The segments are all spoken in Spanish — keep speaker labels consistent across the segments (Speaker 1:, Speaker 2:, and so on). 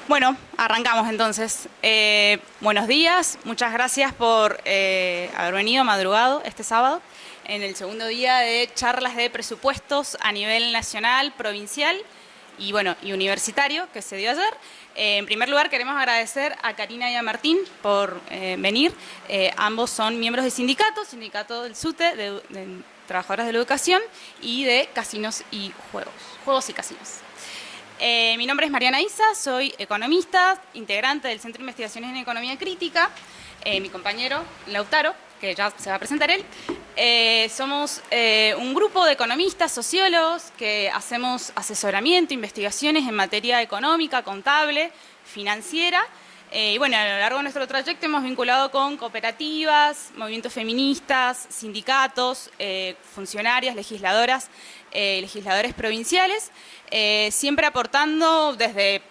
Speaker 1: Bueno, arrancamos entonces. Buenos días, muchas gracias por haber venido madrugado este sábado en el segundo día de charlas de presupuestos a nivel nacional, provincial y universitario que se dio ayer. En primer lugar queremos agradecer a Karina y a Martín por venir. Ambos son miembros de sindicato del SUTE, de Trabajadoras de la Educación y de Casinos y Juegos y Casinos. Mi nombre es Mariana Isa, soy economista, integrante del Centro de Investigaciones en Economía Crítica. Mi compañero Lautaro, que ya se va a presentar él. Somos un grupo de economistas, sociólogos, que hacemos asesoramiento, investigaciones en materia económica, contable, financiera. Y bueno, a lo largo de nuestro trayecto hemos vinculado con cooperativas, movimientos feministas, sindicatos, funcionarias, legisladoras, legisladores provinciales, siempre aportando desde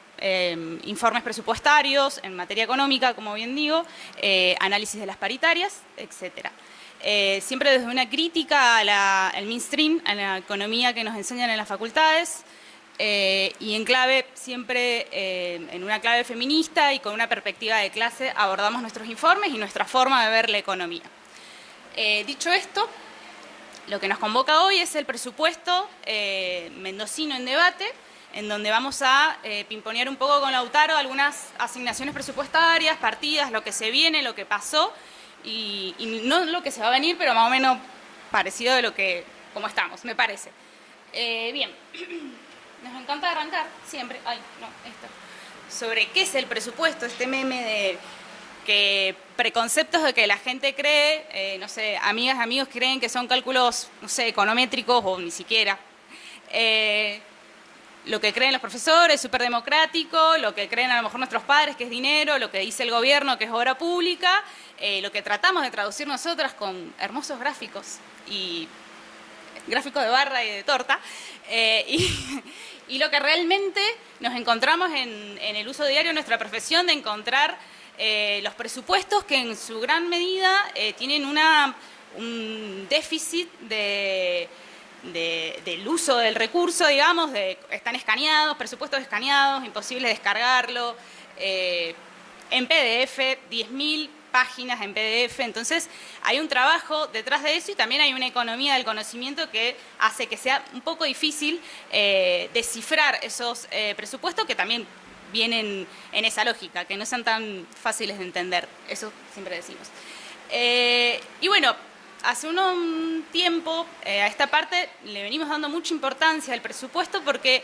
Speaker 1: informes presupuestarios en materia económica, como bien digo, análisis de las paritarias, etcétera. Siempre desde una crítica al mainstream, a la economía que nos enseñan en las facultades, y en clave, siempre en una clave feminista y con una perspectiva de clase, abordamos nuestros informes y nuestra forma de ver la economía. Dicho esto, lo que nos convoca hoy es el presupuesto mendocino en debate, en donde vamos a pimponear un poco con Lautaro algunas asignaciones presupuestarias, partidas, lo que se viene, lo que pasó, y no lo que se va a venir, pero más o menos parecido de cómo estamos, me parece. Bien, nos encanta arrancar siempre, sobre qué es el presupuesto, este meme de que preconceptos de que la gente cree, no sé, amigas, amigos creen que son cálculos, no sé, econométricos o ni siquiera. Lo que creen los profesores, súper democrático, lo que creen a lo mejor nuestros padres, que es dinero, lo que dice el gobierno, que es obra pública, lo que tratamos de traducir nosotras con hermosos gráficos y gráficos de barra y de torta, y lo que realmente nos encontramos en el uso diario de nuestra profesión, de encontrar los presupuestos que en su gran medida tienen un déficit del uso del recurso, digamos, están escaneados, presupuestos escaneados, imposible descargarlo, en PDF, 10.000 páginas en PDF, entonces hay un trabajo detrás de eso y también hay una economía del conocimiento que hace que sea un poco difícil descifrar esos presupuestos que también vienen en esa lógica, que no sean tan fáciles de entender, eso siempre decimos. Y bueno, hace un tiempo a esta parte le venimos dando mucha importancia al presupuesto porque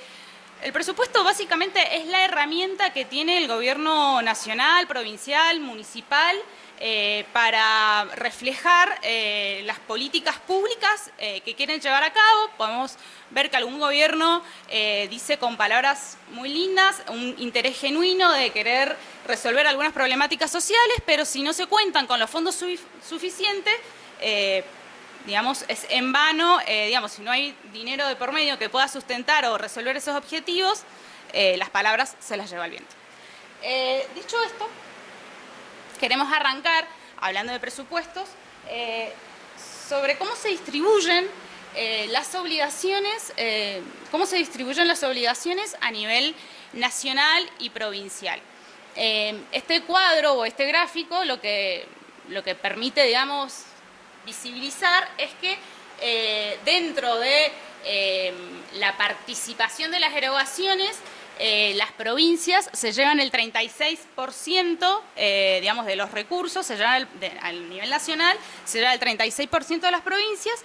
Speaker 1: el presupuesto básicamente es la herramienta que tiene el gobierno nacional, provincial, municipal, para reflejar las políticas públicas que quieren llevar a cabo. Podemos ver que algún gobierno dice con palabras muy lindas un interés genuino de querer resolver algunas problemáticas sociales, pero si no se cuentan con los fondos suficientes, digamos, es en vano, digamos, si no hay dinero de por medio que pueda sustentar o resolver esos objetivos, las palabras se las lleva el viento. Dicho esto, queremos arrancar, hablando de presupuestos, sobre cómo se distribuyen las obligaciones, a nivel nacional y provincial. Este cuadro o este gráfico lo que permite, digamos, visibilizar es que dentro de la participación de las erogaciones, las provincias se llevan el 36%, digamos, de los recursos, se llevan al nivel nacional, se lleva el 36% de las provincias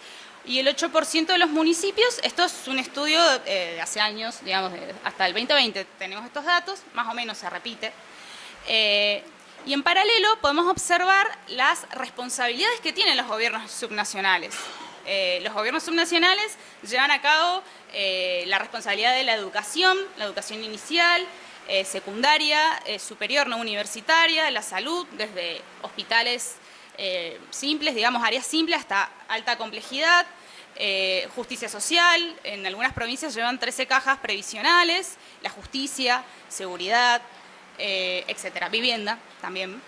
Speaker 1: y el 8% de los municipios. Esto es un estudio de hace años, digamos, hasta el 2020 tenemos estos datos, más o menos se repite. Y en paralelo podemos observar las responsabilidades que tienen los gobiernos subnacionales. Los gobiernos subnacionales llevan a cabo la responsabilidad de la educación inicial, secundaria, superior no universitaria, la salud, desde hospitales simples, digamos, áreas simples hasta alta complejidad, justicia social, en algunas provincias llevan 13 cajas previsionales, la justicia, seguridad, etcétera, vivienda también.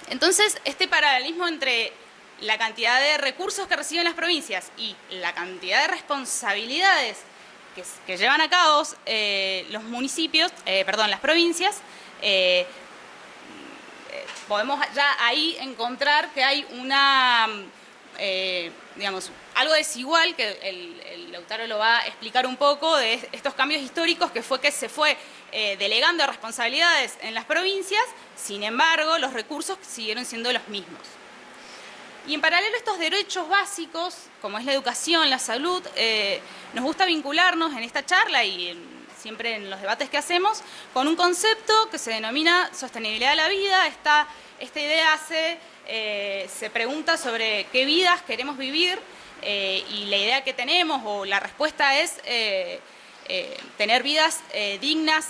Speaker 1: Entonces, este paralelismo entre la cantidad de recursos que reciben las provincias y la cantidad de responsabilidades que llevan a cabo los municipios, las provincias, podemos ya ahí encontrar que hay una, digamos, algo desigual, que el Lautaro lo va a explicar un poco, de estos cambios históricos, que fue que se fue delegando responsabilidades en las provincias, sin embargo, los recursos siguieron siendo los mismos. Y en paralelo a estos derechos básicos, como es la educación, la salud, nos gusta vincularnos en esta charla y siempre en los debates que hacemos, con un concepto que se denomina sostenibilidad de la vida. Esta idea se pregunta sobre qué vidas queremos vivir, y la idea que tenemos, o la respuesta es tener vidas dignas,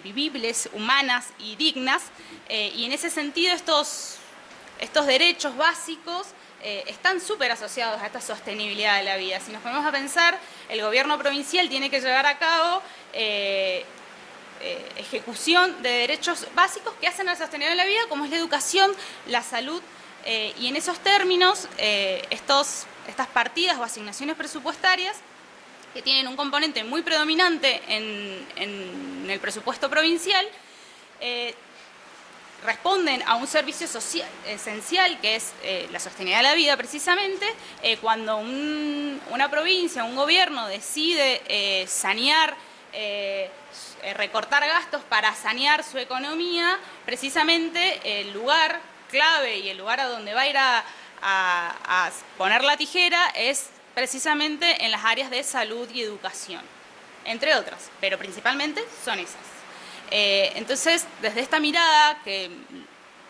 Speaker 1: vivibles, humanas y dignas, y en ese sentido estos derechos básicos están súper asociados a esta sostenibilidad de la vida. Si nos ponemos a pensar, el gobierno provincial tiene que llevar a cabo ejecución de derechos básicos que hacen a la sostenibilidad de la vida, como es la educación, la salud, y en esos términos, estas partidas o asignaciones presupuestarias, que tienen un componente muy predominante en el presupuesto provincial, responden a un servicio social esencial, que es la sostenibilidad de la vida precisamente. Cuando una provincia, un gobierno decide sanear, recortar gastos para sanear su economía, precisamente el lugar clave y el lugar a donde va a ir a poner la tijera es precisamente en las áreas de salud y educación, entre otras, pero principalmente son esas. Entonces, desde esta mirada,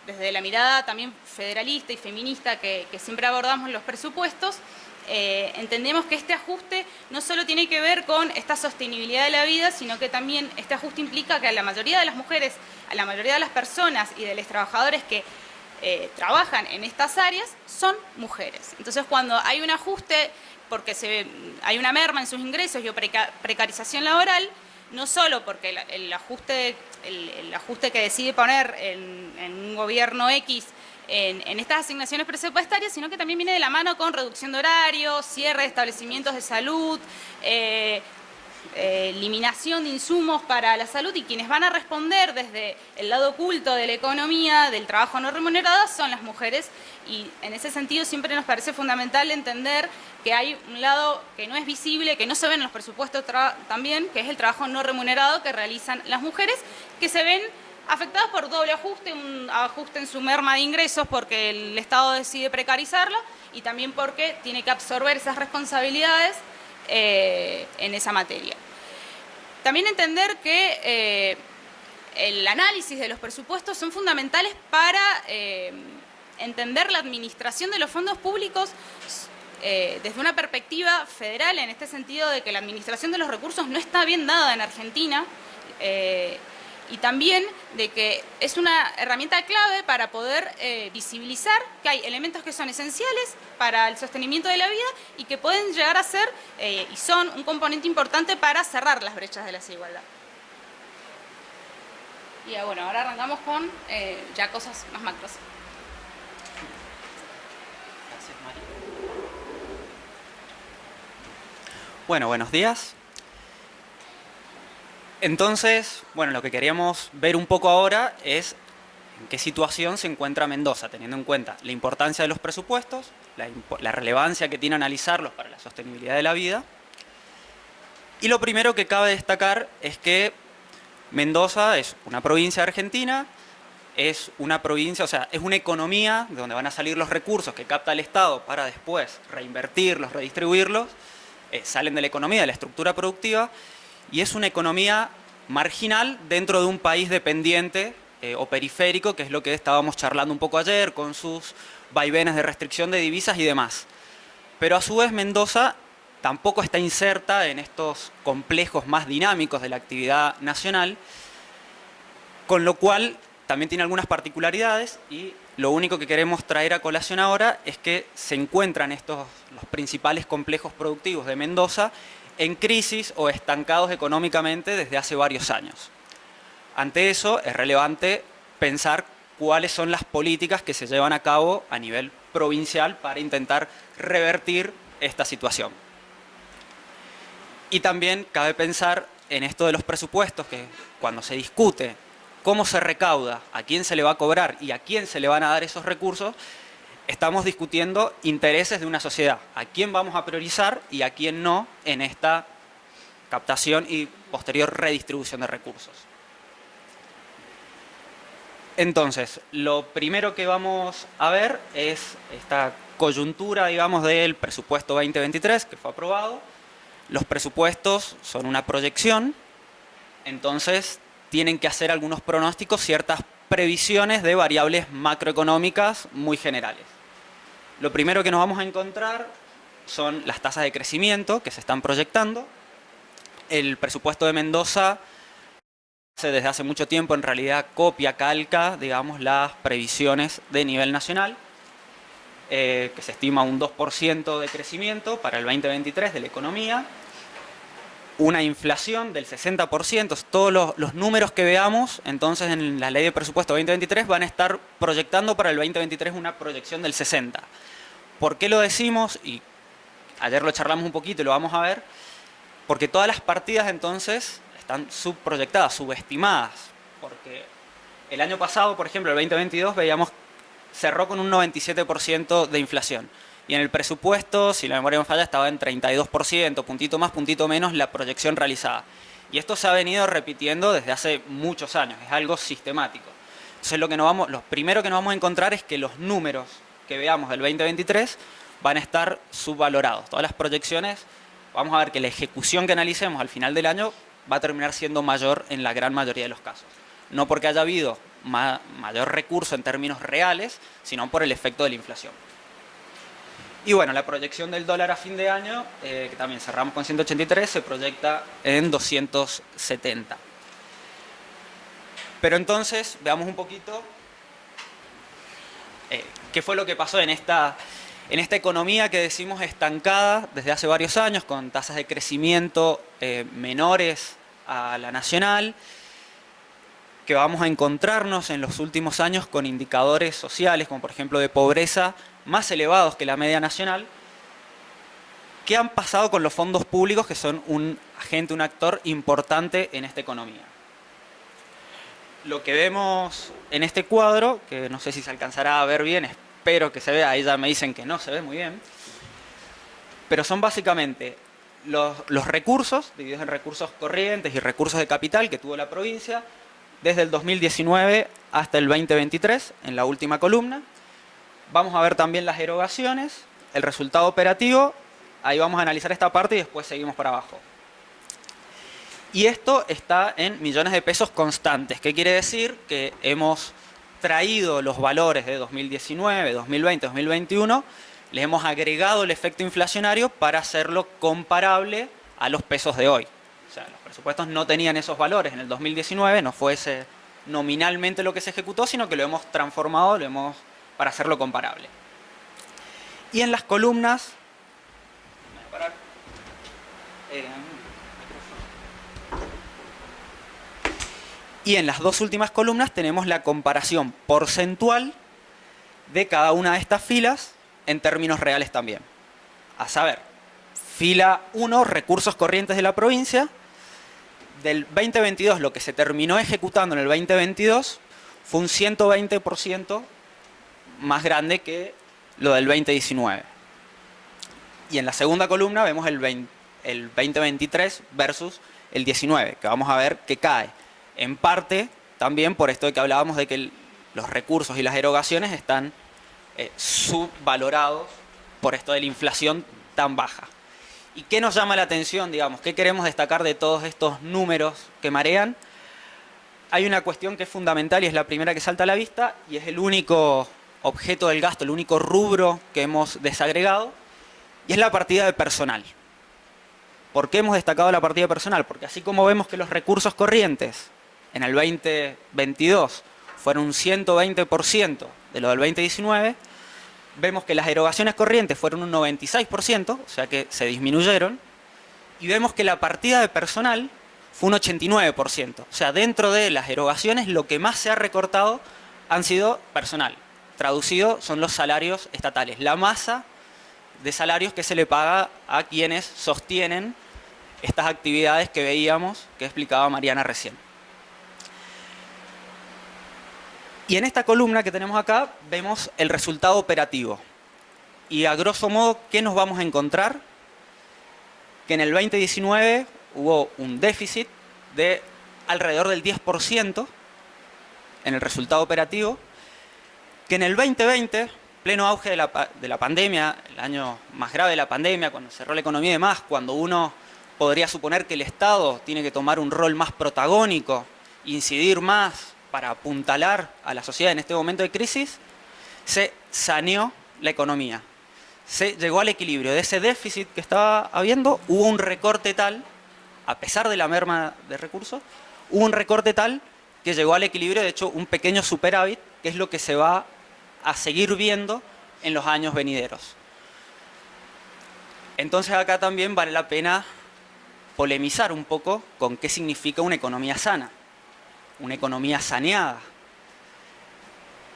Speaker 1: desde la mirada también federalista y feminista que siempre abordamos los presupuestos, entendemos que este ajuste no solo tiene que ver con esta sostenibilidad de la vida, sino que también este ajuste implica que a la mayoría de las mujeres, a la mayoría de las personas y de los trabajadores que trabajan en estas áreas son mujeres. Entonces, cuando hay un ajuste porque hay una merma en sus ingresos y precarización laboral, no solo porque el ajuste que decide poner en un gobierno X en estas asignaciones presupuestarias, sino que también viene de la mano con reducción de horarios, cierre de establecimientos de salud, eliminación de insumos para la salud, y quienes van a responder desde el lado oculto de la economía, del trabajo no remunerado, son las mujeres. Y en ese sentido siempre nos parece fundamental entender que hay un lado que no es visible, que no se ve en los presupuestos también, que es el trabajo no remunerado que realizan las mujeres, que se ven afectadas por doble ajuste, un ajuste en su merma de ingresos porque el Estado decide precarizarla, y también porque tiene que absorber esas responsabilidades en esa materia. También entender que el análisis de los presupuestos son fundamentales para entender la administración de los fondos públicos desde una perspectiva federal, en este sentido de que la administración de los recursos no está bien dada en Argentina, y también de que es una herramienta clave para poder visibilizar que hay elementos que son esenciales para el sostenimiento de la vida y que pueden llegar a ser y son un componente importante para cerrar las brechas de la desigualdad. Y bueno, ahora arrancamos con ya cosas más macros.
Speaker 2: Gracias, María. Bueno, buenos días. Entonces, bueno, lo que queríamos ver un poco ahora es en qué situación se encuentra Mendoza, teniendo en cuenta la importancia de los presupuestos, la relevancia que tiene analizarlos para la sostenibilidad de la vida. Y lo primero que cabe destacar es que Mendoza es una provincia de Argentina, es una provincia, o sea, es una economía de donde van a salir los recursos que capta el Estado para después reinvertirlos, redistribuirlos, salen de la economía, de la estructura productiva, y es una economía marginal dentro de un país dependiente o periférico, que es lo que estábamos charlando un poco ayer, con sus vaivenes de restricción de divisas y demás. Pero a su vez Mendoza tampoco está inserta en estos complejos más dinámicos de la actividad nacional, con lo cual también tiene algunas particularidades, y lo único que queremos traer a colación ahora es que se encuentran los principales complejos productivos de Mendoza en crisis o estancados económicamente desde hace varios años. Ante eso es relevante pensar cuáles son las políticas que se llevan a cabo a nivel provincial para intentar revertir esta situación. Y también cabe pensar en esto de los presupuestos, que cuando se discute cómo se recauda, a quién se le va a cobrar y a quién se le van a dar esos recursos, estamos discutiendo intereses de una sociedad, a quién vamos a priorizar y a quién no en esta captación y posterior redistribución de recursos. Entonces, lo primero que vamos a ver es esta coyuntura, digamos, del presupuesto 2023 que fue aprobado. Los presupuestos son una proyección, entonces tienen que hacer algunos pronósticos, ciertas previsiones de variables macroeconómicas muy generales. Lo primero que nos vamos a encontrar son las tasas de crecimiento que se están proyectando. El presupuesto de Mendoza desde hace mucho tiempo en realidad copia, calca, digamos, las previsiones de nivel nacional, que se estima un 2% de crecimiento para el 2023 de la economía, una inflación del 60%, todos los números que veamos, entonces en la ley de presupuesto 2023 van a estar proyectando para el 2023 una proyección del 60%. ¿Por qué lo decimos? Y ayer lo charlamos un poquito y lo vamos a ver, porque todas las partidas entonces están subproyectadas, subestimadas, porque el año pasado, por ejemplo, el 2022, veíamos cerró con un 97% de inflación. Y en el presupuesto, si la memoria me falla, estaba en 32%, puntito más, puntito menos, la proyección realizada. Y esto se ha venido repitiendo desde hace muchos años, es algo sistemático. Entonces lo primero que nos vamos a encontrar es que los números que veamos del 2023 van a estar subvalorados. Todas las proyecciones, vamos a ver que la ejecución que analicemos al final del año va a terminar siendo mayor en la gran mayoría de los casos. No porque haya habido mayor recurso en términos reales, sino por el efecto de la inflación. Y bueno, la proyección del dólar a fin de año, que también cerramos con 183, se proyecta en 270. Pero entonces, veamos un poquito qué fue lo que pasó en esta economía que decimos estancada desde hace varios años, con tasas de crecimiento menores a la nacional, que vamos a encontrarnos en los últimos años con indicadores sociales, como por ejemplo de pobreza, más elevados que la media nacional. ¿Qué han pasado con los fondos públicos, que son un agente, un actor importante en esta economía? Lo que vemos en este cuadro, que no sé si se alcanzará a ver bien, espero que se vea, ahí ya me dicen que no se ve muy bien, pero son básicamente los recursos, divididos en recursos corrientes y recursos de capital que tuvo la provincia, desde el 2019 hasta el 2023, en la última columna. Vamos a ver también las erogaciones, el resultado operativo, ahí vamos a analizar esta parte y después seguimos para abajo. Y esto está en millones de pesos constantes. ¿Qué quiere decir? Que hemos traído los valores de 2019, 2020, 2021, les hemos agregado el efecto inflacionario para hacerlo comparable a los pesos de hoy. O sea, los presupuestos no tenían esos valores en el 2019, no fue ese nominalmente lo que se ejecutó, sino que lo hemos transformado, para hacerlo comparable. Y en las columnas... Voy a parar. Y en las dos últimas columnas tenemos la comparación porcentual de cada una de estas filas en términos reales también. A saber, fila 1, recursos corrientes de la provincia. Del 2022, lo que se terminó ejecutando en el 2022 fue un 120% más grande que lo del 2019. Y en la segunda columna vemos el 2023 versus el 19, que vamos a ver que cae. En parte también por esto de que hablábamos de que los recursos y las erogaciones están subvalorados por esto de la inflación tan baja. ¿Y qué nos llama la atención, digamos? ¿Qué queremos destacar de todos estos números que marean? Hay una cuestión que es fundamental y es la primera que salta a la vista y es el único objeto del gasto, el único rubro que hemos desagregado, y es la partida de personal. ¿Por qué hemos destacado la partida de personal? Porque así como vemos que los recursos corrientes en el 2022 fueron un 120% de lo del 2019, vemos que las erogaciones corrientes fueron un 96%, o sea que se disminuyeron, y vemos que la partida de personal fue un 89%. O sea, dentro de las erogaciones lo que más se ha recortado han sido personal. Traducido son los salarios estatales, la masa de salarios que se le paga a quienes sostienen estas actividades que veíamos, que explicaba Mariana recién. Y en esta columna que tenemos acá vemos el resultado operativo. Y a grosso modo, ¿qué nos vamos a encontrar? Que en el 2019 hubo un déficit de alrededor del 10% en el resultado operativo, que en el 2020, pleno auge de la pandemia, el año más grave de la pandemia, cuando cerró la economía y demás, cuando uno podría suponer que el Estado tiene que tomar un rol más protagónico, incidir más para apuntalar a la sociedad en este momento de crisis, se saneó la economía. Se llegó al equilibrio de ese déficit que estaba habiendo, hubo un recorte tal, a pesar de la merma de recursos, hubo un recorte tal que llegó al equilibrio, de hecho un pequeño superávit, que es lo que se va a seguir viendo en los años venideros. Entonces acá también vale la pena polemizar un poco con qué significa una economía sana, una economía saneada.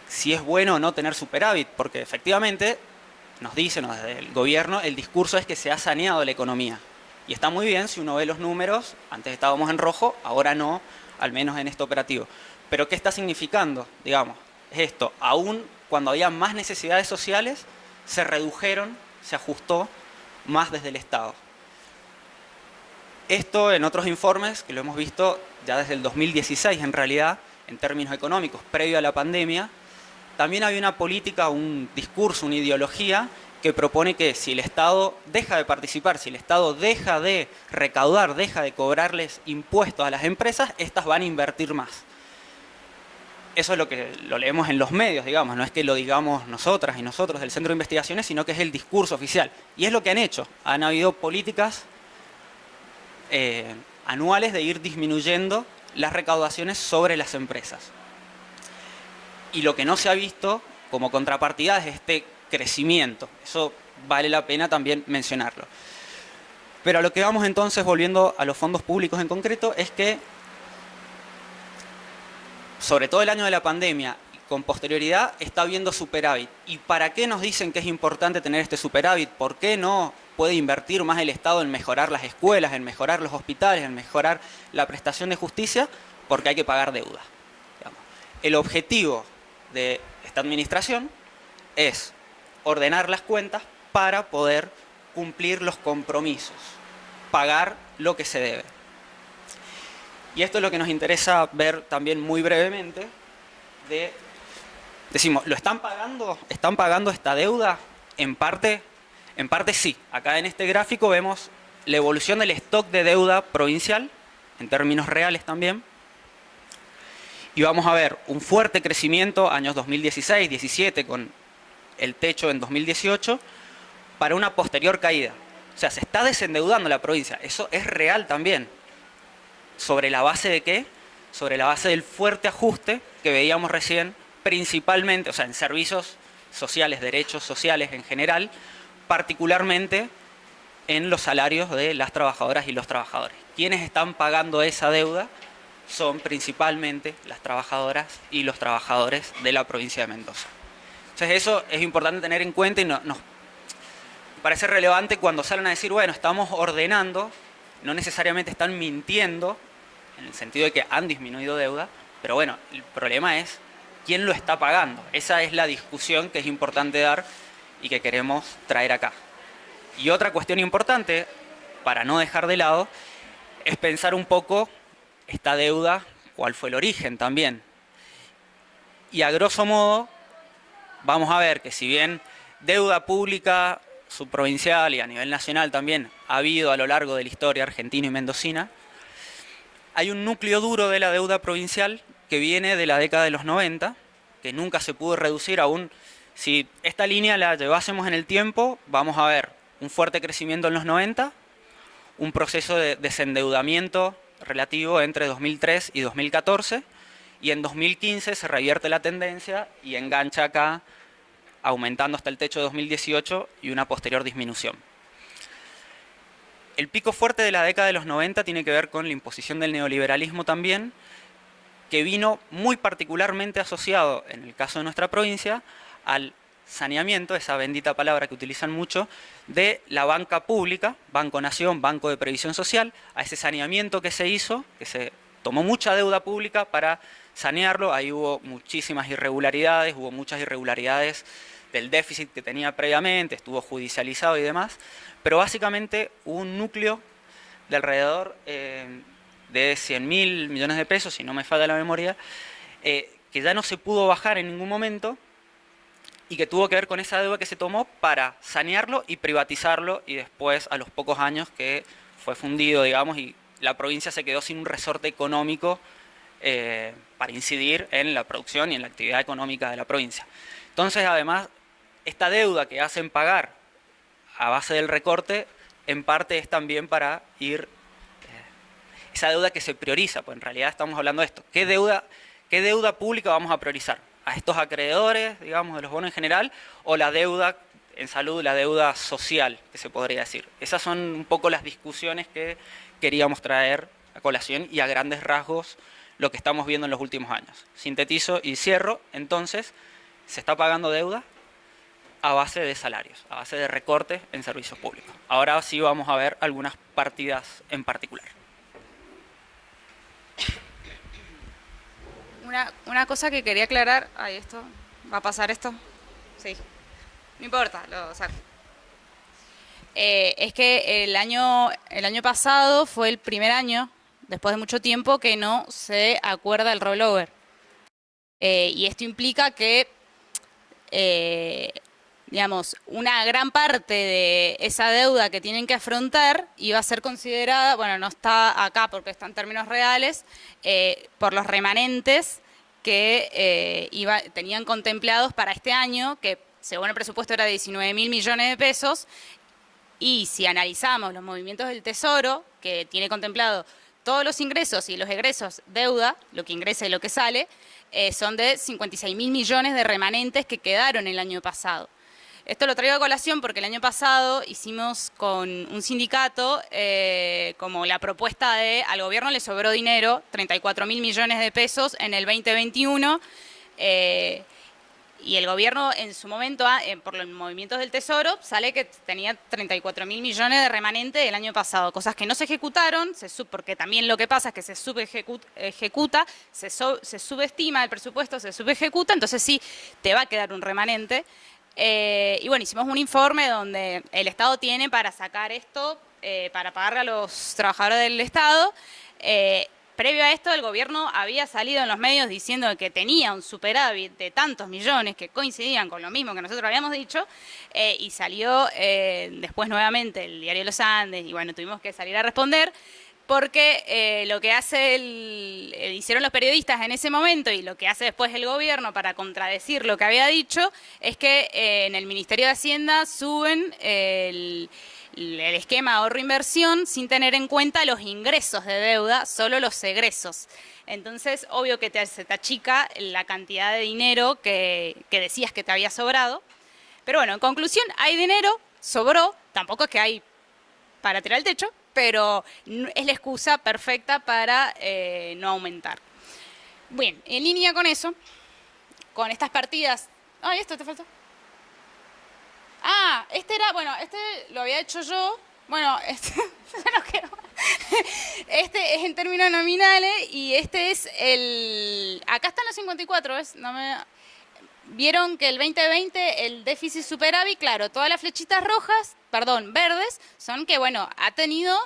Speaker 2: Si es bueno o no tener superávit, porque efectivamente nos dicen desde el gobierno, el discurso es que se ha saneado la economía. Y está muy bien si uno ve los números, antes estábamos en rojo, ahora no, al menos en este operativo. Pero ¿qué está significando? Digamos, es esto, aún cuando había más necesidades sociales, se redujeron, se ajustó más desde el Estado. Esto en otros informes, que lo hemos visto ya desde el 2016 en realidad, en términos económicos, previo a la pandemia, también había una política, un discurso, una ideología que propone que si el Estado deja de participar, si el Estado deja de recaudar, deja de cobrarles impuestos a las empresas, estas van a invertir más. Eso es lo que lo leemos en los medios, digamos, no es que lo digamos nosotras y nosotros del Centro de Investigaciones, sino que es el discurso oficial. Y es lo que han hecho. Han habido políticas anuales de ir disminuyendo las recaudaciones sobre las empresas. Y lo que no se ha visto como contrapartida es este crecimiento. Eso vale la pena también mencionarlo. Pero a lo que vamos entonces, volviendo a los fondos públicos en concreto, es que sobre todo el año de la pandemia, con posterioridad, está habiendo superávit. ¿Y para qué nos dicen que es importante tener este superávit? ¿Por qué no puede invertir más el Estado en mejorar las escuelas, en mejorar los hospitales, en mejorar la prestación de justicia? Porque hay que pagar deuda. El objetivo de esta administración es ordenar las cuentas para poder cumplir los compromisos, pagar lo que se debe. Y esto es lo que nos interesa ver también muy brevemente. Decimos, ¿lo están pagando? ¿Están pagando esta deuda? En parte sí. Acá en este gráfico vemos la evolución del stock de deuda provincial, en términos reales también. Y vamos a ver un fuerte crecimiento años 2016, 17 con el techo en 2018, para una posterior caída. O sea, se está desendeudando la provincia. Eso es real también. ¿Sobre la base de qué? Sobre la base del fuerte ajuste que veíamos recién, principalmente, o sea, en servicios sociales, derechos sociales en general, particularmente en los salarios de las trabajadoras y los trabajadores. ¿Quiénes están pagando esa deuda? Son principalmente las trabajadoras y los trabajadores de la provincia de Mendoza. Entonces eso es importante tener en cuenta y nos parece relevante cuando salen a decir, bueno, estamos ordenando, no necesariamente están mintiendo, en el sentido de que han disminuido deuda, pero bueno, el problema es quién lo está pagando. Esa es la discusión que es importante dar y que queremos traer acá. Y otra cuestión importante, para no dejar de lado, es pensar un poco esta deuda, cuál fue el origen también. Y a grosso modo, vamos a ver que si bien deuda pública subprovincial y a nivel nacional también ha habido a lo largo de la historia argentina y mendocina, hay un núcleo duro de la deuda provincial que viene de la década de los 90, que nunca se pudo reducir aún. Si esta línea la llevásemos en el tiempo, vamos a ver un fuerte crecimiento en los 90, un proceso de desendeudamiento relativo entre 2003 y 2014, y en 2015 se revierte la tendencia y engancha acá, aumentando hasta el techo de 2018 y una posterior disminución. El pico fuerte de la década de los 90 tiene que ver con la imposición del neoliberalismo también, que vino muy particularmente asociado, en el caso de nuestra provincia, al saneamiento, esa bendita palabra que utilizan mucho, de la banca pública, Banco Nación, Banco de Previsión Social, a ese saneamiento que se hizo, que se tomó mucha deuda pública para sanearlo. Ahí hubo muchísimas irregularidades, hubo muchas irregularidades del déficit que tenía previamente, estuvo judicializado y demás, pero básicamente hubo un núcleo de alrededor de 100.000 millones de pesos, si no me falla la memoria, que ya no se pudo bajar en ningún momento y que tuvo que ver con esa deuda que se tomó para sanearlo y privatizarlo, y después, a los pocos años, que fue fundido, digamos, y la provincia se quedó sin un resorte económico para incidir en la producción y en la actividad económica de la provincia. Entonces, además, esta deuda que hacen pagar a base del recorte, en parte es también para ir, esa deuda que se prioriza, pues en realidad estamos hablando de esto. ¿Qué deuda pública vamos a priorizar? ¿A estos acreedores, digamos, de los bonos en general, o la deuda en salud, la deuda social, que se podría decir? Esas son un poco las discusiones que queríamos traer a colación y a grandes rasgos lo que estamos viendo en los últimos años. Sintetizo y cierro. Entonces, se está pagando deuda a base de salarios, a base de recortes en servicios públicos. Ahora sí vamos a ver algunas partidas en particular.
Speaker 1: Una cosa que quería aclarar, esto, ¿va a pasar esto? Sí, no importa, lo saco. Es que el año pasado fue el primer año, después de mucho tiempo, que no se acuerda el rollover. Y esto implica que, digamos, una gran parte de esa deuda que tienen que afrontar iba a ser considerada, bueno, no está acá porque está en términos reales, por los remanentes que tenían contemplados para este año, que según el presupuesto era de 19.000 millones de pesos, y si analizamos los movimientos del Tesoro, que tiene contemplado todos los ingresos y los egresos deuda, lo que ingresa y lo que sale, son de 56.000 millones de remanentes que quedaron el año pasado. Esto lo traigo a colación porque el año pasado hicimos con un sindicato como la propuesta de al gobierno le sobró dinero, 34.000 millones de pesos en el 2021, y el gobierno en su momento, por los movimientos del Tesoro, sale que tenía 34.000 millones de remanente del año pasado, cosas que no se ejecutaron, porque también lo que pasa es que se subejecuta, se subestima el presupuesto, se subejecuta, entonces sí te va a quedar un remanente. Y bueno, hicimos un informe donde el Estado tiene para sacar esto, para pagarle a los trabajadores del Estado. Previo a esto, el gobierno había salido en los medios diciendo que tenía un superávit de tantos millones que coincidían con lo mismo que nosotros habíamos dicho, y salió después nuevamente el diario Los Andes, y bueno, tuvimos que salir a responder, porque lo que hicieron los periodistas en ese momento y lo que hace después el gobierno para contradecir lo que había dicho es que en el Ministerio de Hacienda suben el esquema ahorro-inversión sin tener en cuenta los ingresos de deuda, solo los egresos. Entonces, obvio que se te achica la cantidad de dinero que decías que te había sobrado. Pero bueno, en conclusión, hay dinero, sobró, tampoco es que hay para tirar el techo, pero es la excusa perfecta para no aumentar. Bien, en línea con eso, con estas partidas... ¡Ay, esto te faltó! Este lo había hecho yo. Bueno, este es en términos nominales y este es acá están los 54, ¿ves? Vieron que el 2020 el déficit superávit, claro, todas las flechitas verdes, son que, bueno, ha tenido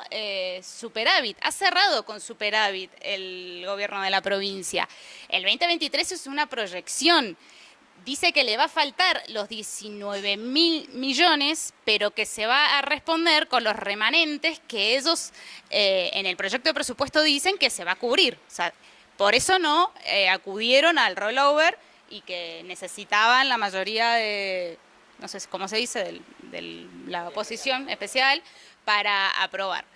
Speaker 1: superávit, ha cerrado con superávit el gobierno de la provincia. El 2023 es una proyección. Dice que le va a faltar los 19.000 millones, pero que se va a responder con los remanentes que ellos en el proyecto de presupuesto dicen que se va a cubrir. O sea, por eso no acudieron al rollover y que necesitaban la mayoría de, no sé cómo se dice, de la oposición especial para aprobar.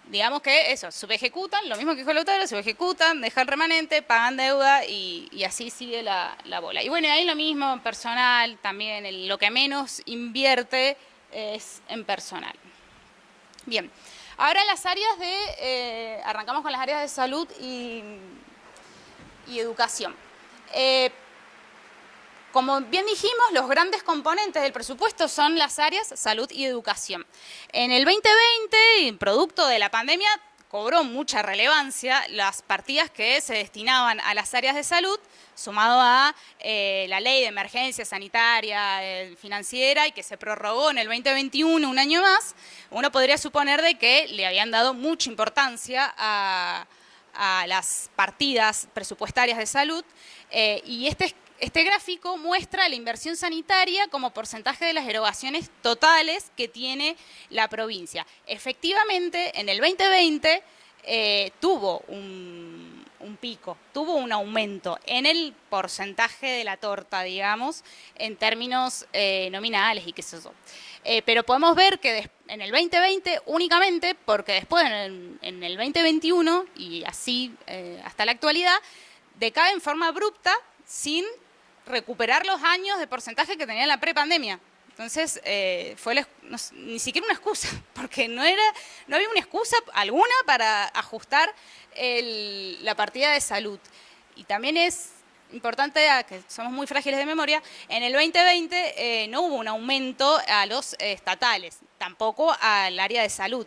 Speaker 1: Digamos que eso, subejecutan, lo mismo que dijo Lautaro, subejecutan, dejan remanente, pagan deuda y así sigue la bola. Y bueno, ahí lo mismo, personal también, lo que menos invierte es en personal. Bien, ahora las áreas arrancamos con las áreas de salud y educación. como bien dijimos, los grandes componentes del presupuesto son las áreas salud y educación. En el 2020, producto de la pandemia, cobró mucha relevancia las partidas que se destinaban a las áreas de salud, sumado a la ley de emergencia sanitaria, financiera, y que se prorrogó en el 2021 un año más. Uno podría suponer de que le habían dado mucha importancia a las partidas presupuestarias de salud, y este gráfico muestra la inversión sanitaria como porcentaje de las erogaciones totales que tiene la provincia. Efectivamente, en el 2020 tuvo un pico, tuvo un aumento en el porcentaje de la torta, digamos, en términos nominales y qué sé yo. Pero podemos ver que en el 2020 únicamente, porque después en el 2021 y así hasta la actualidad, decae en forma abrupta sin recuperar los años de porcentaje que tenía en la prepandemia. Entonces, fue ni siquiera una excusa, porque no había una excusa alguna para ajustar la partida de salud. Y también es importante, que somos muy frágiles de memoria, en el 2020 no hubo un aumento a los estatales, tampoco al área de salud.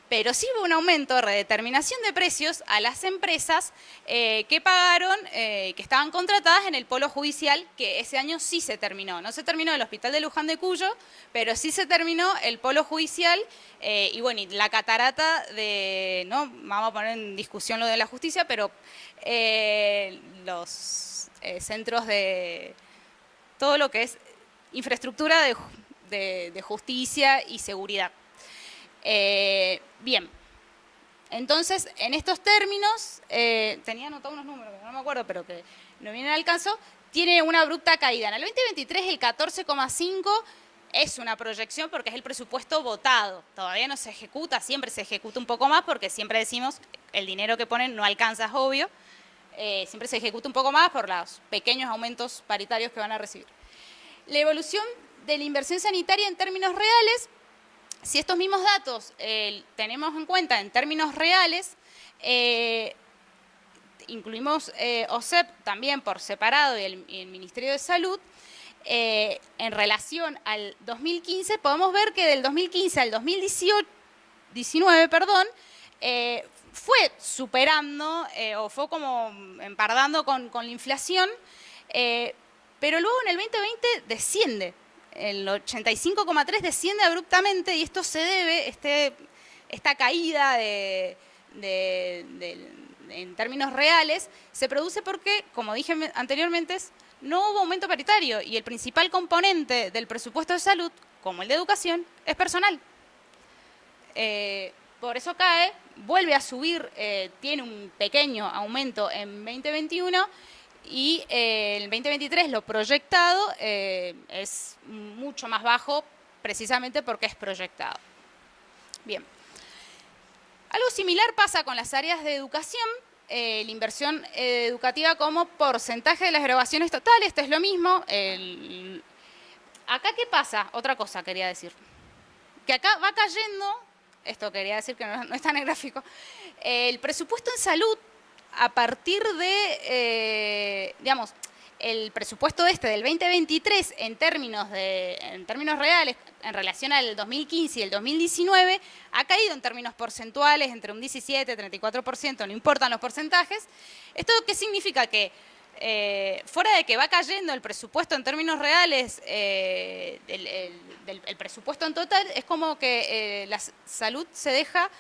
Speaker 1: Pero sí hubo un aumento de redeterminación de precios a las empresas que pagaron, que estaban contratadas en el polo judicial, que ese año sí se terminó. No se terminó el Hospital de Luján de Cuyo, pero sí se terminó el polo judicial, y bueno, y la catarata de, no vamos a poner en discusión lo de la justicia, pero los centros de todo lo que es infraestructura de justicia y seguridad. Bien, entonces en estos términos, tenía anotado unos números que no me acuerdo, pero que no vienen al caso, tiene una abrupta caída. En el 2023 el 14,5 es una proyección porque es el presupuesto votado, todavía no se ejecuta, siempre se ejecuta un poco más porque siempre decimos el dinero que ponen no alcanza, es obvio, siempre se ejecuta un poco más por los pequeños aumentos paritarios que van a recibir. La evolución de la inversión sanitaria en términos reales. Si estos mismos datos tenemos en cuenta en términos reales, incluimos OSEP también por separado y el Ministerio de Salud, en relación al 2015, podemos ver que del 2015 al 2019, fue superando o fue como empardando con la inflación, pero luego en el 2020 desciende. El 85,3 desciende abruptamente y esto se debe, esta caída en términos reales, se produce porque, como dije anteriormente, no hubo aumento paritario y el principal componente del presupuesto de salud, como el de educación, es personal. Por eso cae, vuelve a subir, tiene un pequeño aumento en 2021, y el 2023 lo proyectado es mucho más bajo precisamente porque es proyectado. Bien. Algo similar pasa con las áreas de educación, la inversión educativa como porcentaje de las erogaciones totales, esto es lo mismo. Acá, ¿qué pasa? Otra cosa quería decir. Que acá va cayendo, esto quería decir que no está en el gráfico, el presupuesto en salud a partir de, digamos, el presupuesto del 2023 en términos reales, en relación al 2015 y el 2019, ha caído en términos porcentuales entre un 17 y 34%, no importan los porcentajes. ¿Esto qué significa? Que fuera de que va cayendo el presupuesto en términos reales, el presupuesto en total, es como que la salud se deja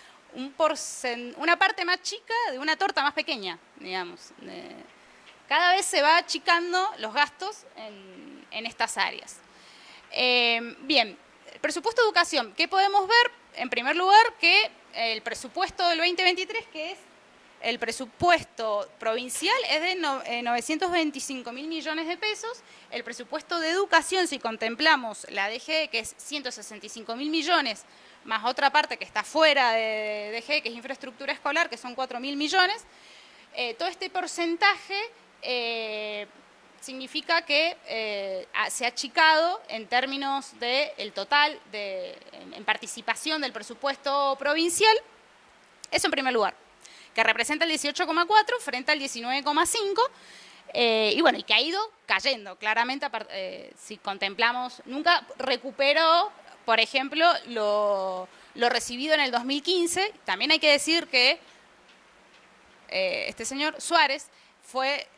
Speaker 1: una parte más chica de una torta más pequeña, digamos. Cada vez se va achicando los gastos en estas áreas. Bien, el presupuesto de educación, ¿qué podemos ver? En primer lugar, que el presupuesto del 2023, que es el presupuesto provincial, es de 925.000 millones de pesos. El presupuesto de educación, si contemplamos la DGE, que es 165.000 millones, más otra parte que está fuera de DGE, que es infraestructura escolar, que son 4.000 millones. Todo este porcentaje significa que se ha achicado en términos del total en participación del presupuesto provincial. Eso en primer lugar, que representa el 18,4 frente al 19,5. Y bueno, y que ha ido cayendo, claramente, si contemplamos, nunca recuperó, por ejemplo, lo recibido en el 2015. También hay que decir que este señor Suárez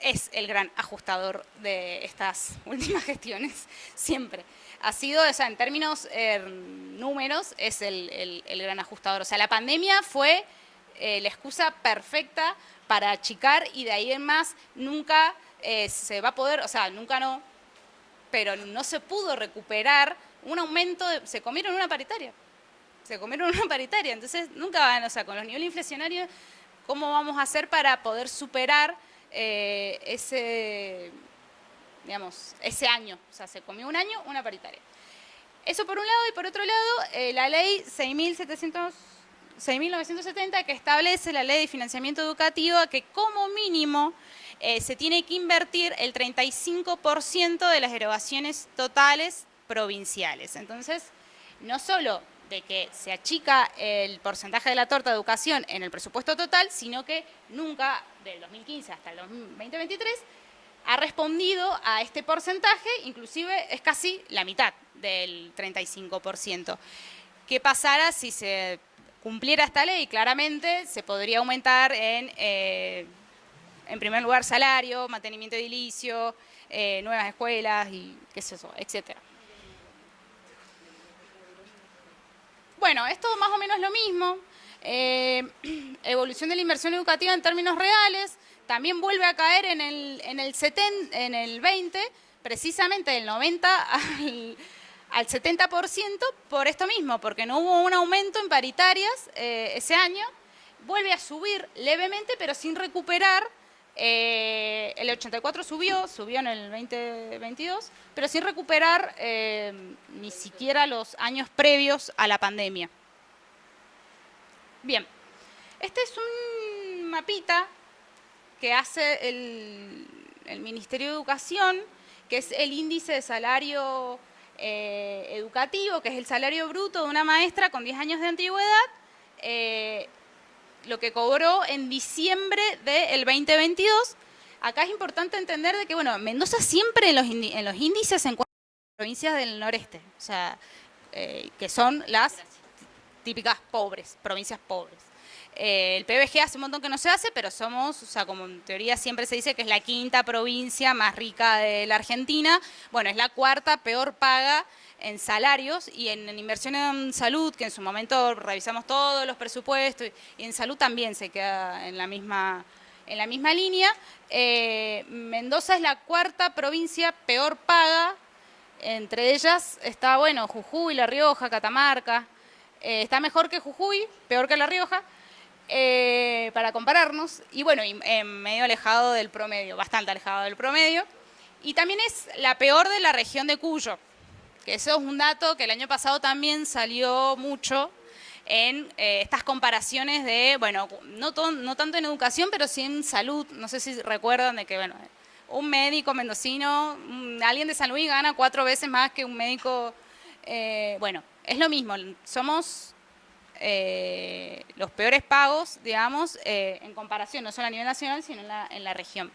Speaker 1: es el gran ajustador de estas últimas gestiones, siempre. Ha sido, o sea, en términos números, es el gran ajustador. O sea, la pandemia fue la excusa perfecta para achicar, y de ahí en más nunca se va a poder, o sea, nunca no, pero no se pudo recuperar un aumento, se comieron una paritaria. Entonces nunca van, o sea, con los niveles inflacionarios, ¿cómo vamos a hacer para poder superar ese año? O sea, se comió un año una paritaria. Eso por un lado, y por otro lado, la ley 6.970, que establece la ley de financiamiento educativo, que como mínimo se tiene que invertir el 35% de las erogaciones totales provinciales. Entonces, no solo de que se achica el porcentaje de la torta de educación en el presupuesto total, sino que nunca, del 2015 hasta el 2023, ha respondido a este porcentaje, inclusive es casi la mitad del 35%. ¿Qué pasara si se cumpliera esta ley? Claramente se podría aumentar en primer lugar, salario, mantenimiento edilicio, nuevas escuelas y qué sé yo, etcétera. Bueno, esto más o menos lo mismo. Evolución de la inversión educativa en términos reales. También vuelve a caer en el 20, precisamente del 90 al 70%, por esto mismo, porque no hubo un aumento en paritarias ese año. Vuelve a subir levemente, pero sin recuperar. El 84 subió en el 2022, pero sin recuperar ni siquiera los años previos a la pandemia. Bien, este es un mapita que hace el Ministerio de Educación, que es el índice de salario educativo, que es el salario bruto de una maestra con 10 años de antigüedad, lo que cobró en diciembre del 2022. Acá es importante entender de que, bueno, Mendoza siempre en los índices se encuentra en las provincias del noreste, o sea, que son las típicas provincias pobres. El PBG hace un montón que no se hace, pero somos, o sea, como en teoría siempre se dice que es la quinta provincia más rica de la Argentina, bueno, es la cuarta peor paga en salarios y en inversión en salud, que en su momento revisamos todos los presupuestos, y en salud también se queda en la misma línea. Mendoza es la cuarta provincia peor paga, entre ellas está, bueno, Jujuy, La Rioja, Catamarca, está mejor que Jujuy, peor que La Rioja, para compararnos, y bueno, medio alejado del promedio, bastante alejado del promedio, y también es la peor de la región de Cuyo, que eso es un dato que el año pasado también salió mucho en estas comparaciones de, bueno, no tanto en educación, pero sí en salud. No sé si recuerdan de que, bueno, un médico mendocino, alguien de San Luis gana 4 veces más que un médico, bueno, es lo mismo, somos los peores pagos, digamos, en comparación, no solo a nivel nacional, sino en la región.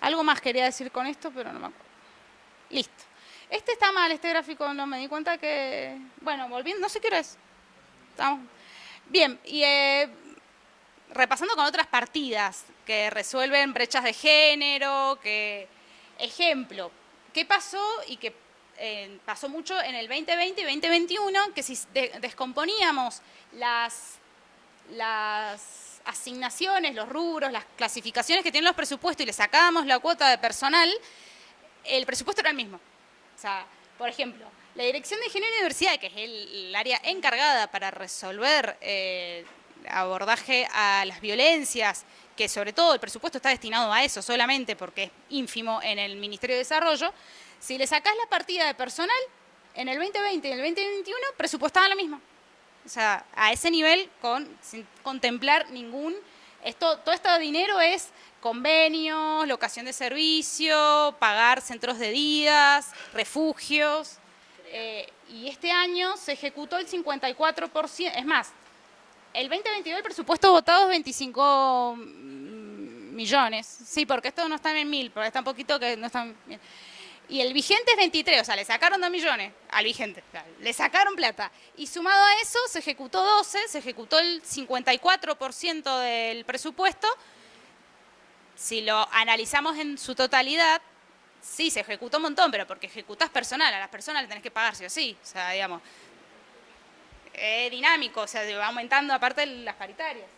Speaker 1: Algo más quería decir con esto, pero no me acuerdo. Listo. Este está mal, este gráfico, no me di cuenta que... Bueno, volviendo, no sé qué hora es. Estamos... Bien, y repasando con otras partidas que resuelven brechas de género, ejemplo, ¿qué pasó? Y que pasó mucho en el 2020 y 2021, que si descomponíamos las asignaciones, los rubros, las clasificaciones que tienen los presupuestos y le sacábamos la cuota de personal, el presupuesto era el mismo. O sea, por ejemplo, la Dirección de Género y Diversidad, que es el área encargada para resolver abordaje a las violencias, que sobre todo el presupuesto está destinado a eso solamente porque es ínfimo en el Ministerio de Desarrollo, si le sacás la partida de personal, en el 2020 y el 2021 presupuestaban lo mismo. O sea, a ese nivel, sin contemplar todo este dinero es convenios, locación de servicio, pagar centros de días, refugios. Y este año se ejecutó el 54%. Es más, el 2022 el presupuesto votado es 25 millones. Sí, porque estos no están en 1000, porque está un poquito que no están bien. Y el vigente es 23, o sea, le sacaron 2 millones al vigente, o sea, le sacaron plata. Y sumado a eso, se ejecutó 12, se ejecutó el 54% del presupuesto. Si lo analizamos en su totalidad, sí, se ejecutó un montón, pero porque ejecutás personal, a las personas le tenés que pagar sí o sí. O sea, digamos, es dinámico, o sea, va aumentando aparte de las paritarias.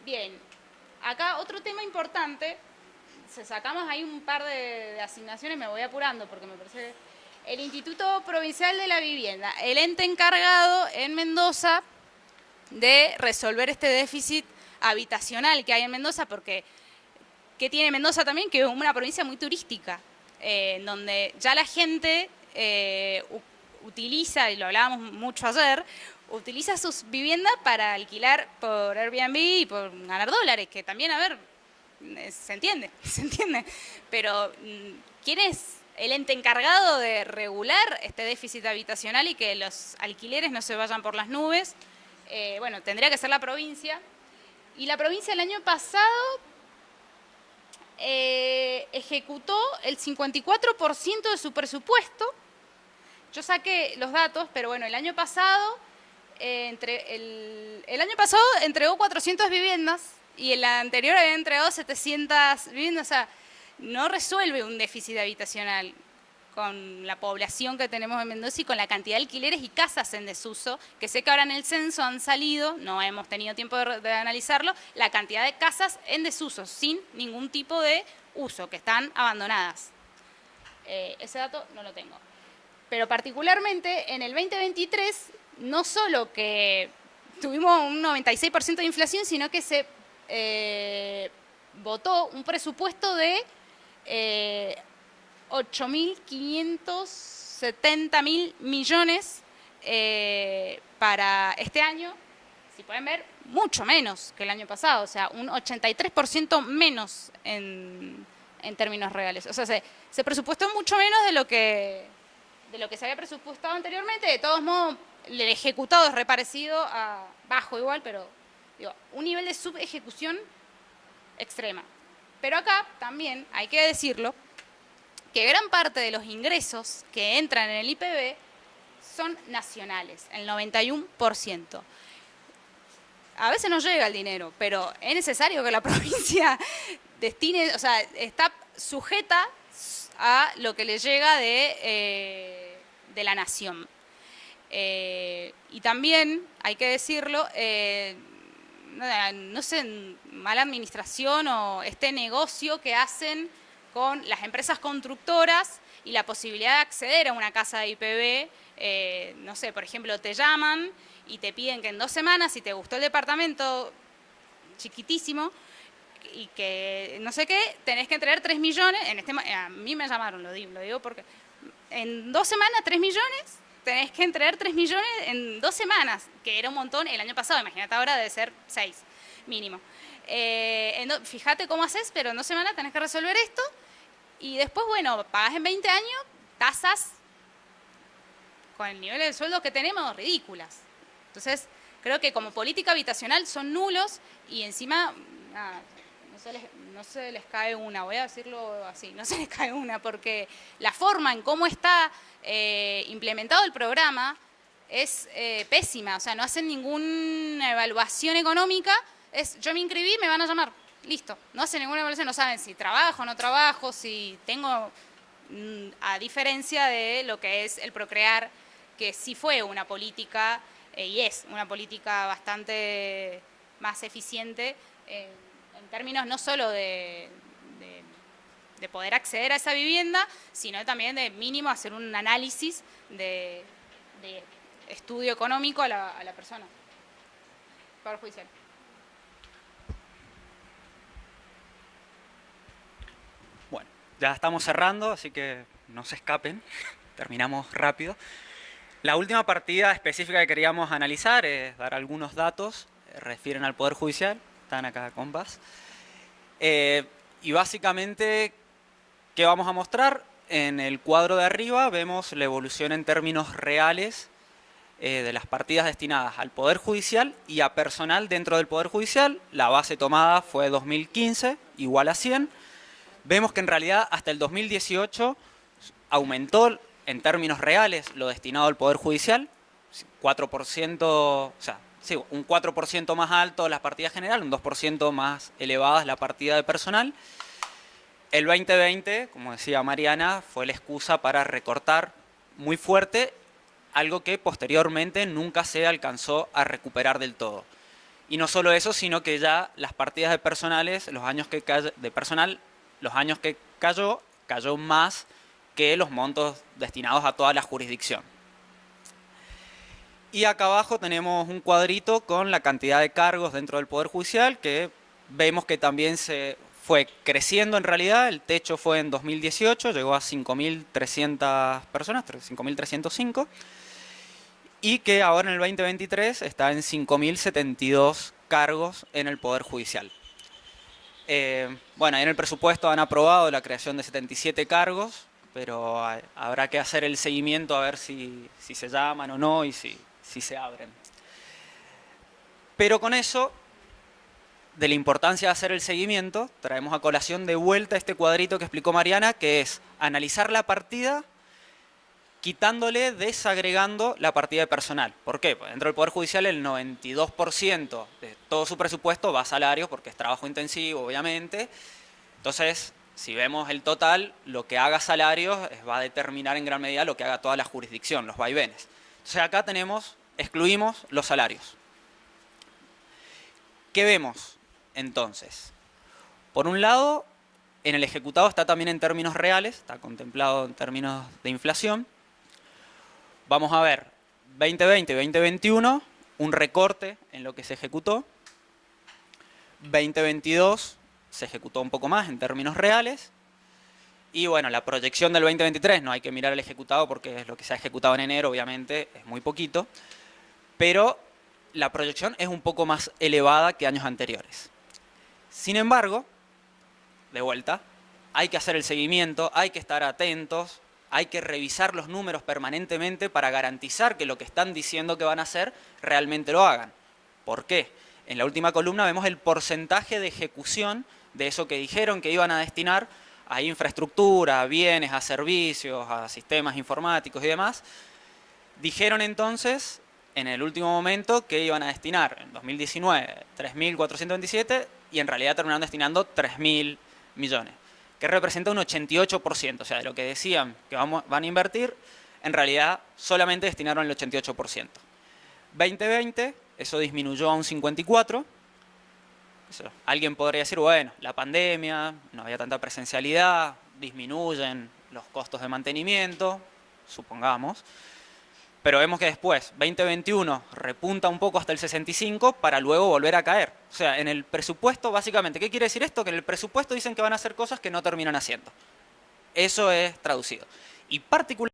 Speaker 1: Bien, acá otro tema importante, sacamos ahí un par de asignaciones, me voy apurando porque me parece... El Instituto Provincial de la Vivienda, el ente encargado en Mendoza de resolver este déficit habitacional que hay en Mendoza, porque ¿qué tiene Mendoza también? Que es una provincia muy turística, donde ya la gente utiliza, y lo hablábamos mucho ayer, utiliza sus viviendas para alquilar por Airbnb y por ganar dólares, que también, a ver, se entiende, pero ¿quién es el ente encargado de regular este déficit habitacional y que los alquileres no se vayan por las nubes? Bueno, tendría que ser la provincia. Y la provincia el año pasado ejecutó el 54% de su presupuesto. Yo saqué los datos, pero bueno, el año pasado entregó 400 viviendas y el anterior había entregado 700 viviendas. O sea, no resuelve un déficit habitacional con la población que tenemos en Mendoza y con la cantidad de alquileres y casas en desuso, que sé que ahora en el censo han salido, no hemos tenido tiempo de analizarlo, la cantidad de casas en desuso, sin ningún tipo de uso, que están abandonadas. Ese dato no lo tengo. Pero particularmente en el 2023, no solo que tuvimos un 96% de inflación, sino que se votó un presupuesto de 8.570.000 millones para este año. Si pueden ver, mucho menos que el año pasado, o sea, un 83% menos en términos reales. O sea, se presupuestó mucho menos de lo que se había presupuestado anteriormente. De todos modos, el ejecutado es reparecido a bajo igual, pero digo, un nivel de subejecución extrema. Pero acá también hay que decirlo, que gran parte de los ingresos que entran en el IPB son nacionales, el 91%. A veces no llega el dinero, pero es necesario que la provincia destine, o sea, está sujeta a lo que le llega de la nación. Y también, hay que decirlo, no sé, mala administración o este negocio que hacen con las empresas constructoras y la posibilidad de acceder a una casa de IPB, no sé, por ejemplo, te llaman y te piden que en 2 semanas, si te gustó el departamento chiquitísimo y que no sé qué, tenés que entregar 3 millones, a mí me llamaron, lo digo porque en 2 semanas 3 millones, tenés que entregar 3 millones en 2 semanas, que era un montón el año pasado, imagínate ahora debe ser 6 mínimo. Fíjate cómo haces, pero en 2 semanas tenés que resolver esto y después, bueno, pagás en 20 años tasas con el nivel de sueldo que tenemos ridículas. Entonces, creo que como política habitacional son nulos y encima nada, no se les cae una, voy a decirlo así, no se les cae una porque la forma en cómo está implementado el programa es pésima, o sea, no hacen ninguna evaluación económica, yo me inscribí, me van a llamar, listo, no hacen ninguna evaluación, no saben si trabajo o no trabajo, si tengo, a diferencia de lo que es el Procrear, que sí fue una política, y es una política bastante más eficiente, en términos no solo de poder acceder a esa vivienda, sino también de mínimo hacer un análisis de estudio económico a la persona. Poder judicial.
Speaker 2: Bueno, ya estamos cerrando, así que no se escapen, terminamos rápido. La última partida específica que queríamos analizar es dar algunos datos, refieren al Poder Judicial, están acá compas. Y básicamente, ¿qué vamos a mostrar? En el cuadro de arriba vemos la evolución en términos reales de las partidas destinadas al Poder Judicial y a personal dentro del Poder Judicial. La base tomada fue 2015, igual a 100. Vemos que en realidad hasta el 2018 aumentó en términos reales lo destinado al Poder Judicial, 4%, o sea, sí, un 4% más alto la partida general, un 2% más elevada la partida de personal. El 2020, como decía Mariana, fue la excusa para recortar muy fuerte, algo que posteriormente nunca se alcanzó a recuperar del todo. Y no solo eso, sino que ya las partidas de personales, los años que cayó más que los montos destinados a toda la jurisdicción. Y acá abajo tenemos un cuadrito con la cantidad de cargos dentro del Poder Judicial, que vemos que también se fue creciendo en realidad. El techo fue en 2018, llegó a 5.300 personas, 5.305, y que ahora en el 2023 está en 5.072 cargos en el Poder Judicial. Bueno, en el presupuesto han aprobado la creación de 77 cargos, pero habrá que hacer el seguimiento a ver si se llaman o no y si se abren. Pero con eso, de la importancia de hacer el seguimiento, traemos a colación de vuelta este cuadrito que explicó Mariana, que es analizar la partida quitándole, desagregando la partida de personal. ¿Por qué? Pues dentro del Poder Judicial el 92% de todo su presupuesto va a salarios, porque es trabajo intensivo, obviamente. Entonces, si vemos el total, lo que haga salarios va a determinar en gran medida lo que haga toda la jurisdicción, los vaivenes. Entonces acá excluimos los salarios. ¿Qué vemos entonces? Por un lado, en el ejecutado está también en términos reales, está contemplado en términos de inflación. Vamos a ver 2020 y 2021, un recorte en lo que se ejecutó. 2022 se ejecutó un poco más en términos reales. Y bueno, la proyección del 2023, no hay que mirar el ejecutado porque es lo que se ha ejecutado en enero, obviamente, es muy poquito. Pero la proyección es un poco más elevada que años anteriores. Sin embargo, de vuelta, hay que hacer el seguimiento, hay que estar atentos, hay que revisar los números permanentemente para garantizar que lo que están diciendo que van a hacer realmente lo hagan. ¿Por qué? En la última columna vemos el porcentaje de ejecución de eso que dijeron que iban a destinar a infraestructura, a bienes, a servicios, a sistemas informáticos y demás. Dijeron entonces, en el último momento, que iban a destinar en 2019 3.427 y en realidad terminaron destinando 3.000 millones, que representa un 88%, o sea, de lo que decían que van a invertir, en realidad solamente destinaron el 88%. 2020, eso disminuyó a un 54%. Alguien podría decir, bueno, la pandemia, no había tanta presencialidad, disminuyen los costos de mantenimiento, supongamos. Pero vemos que después, 2021, repunta un poco hasta el 65% para luego volver a caer. O sea, en el presupuesto, básicamente, ¿qué quiere decir esto? Que en el presupuesto dicen que van a hacer cosas que no terminan haciendo. Eso es traducido. Y particularmente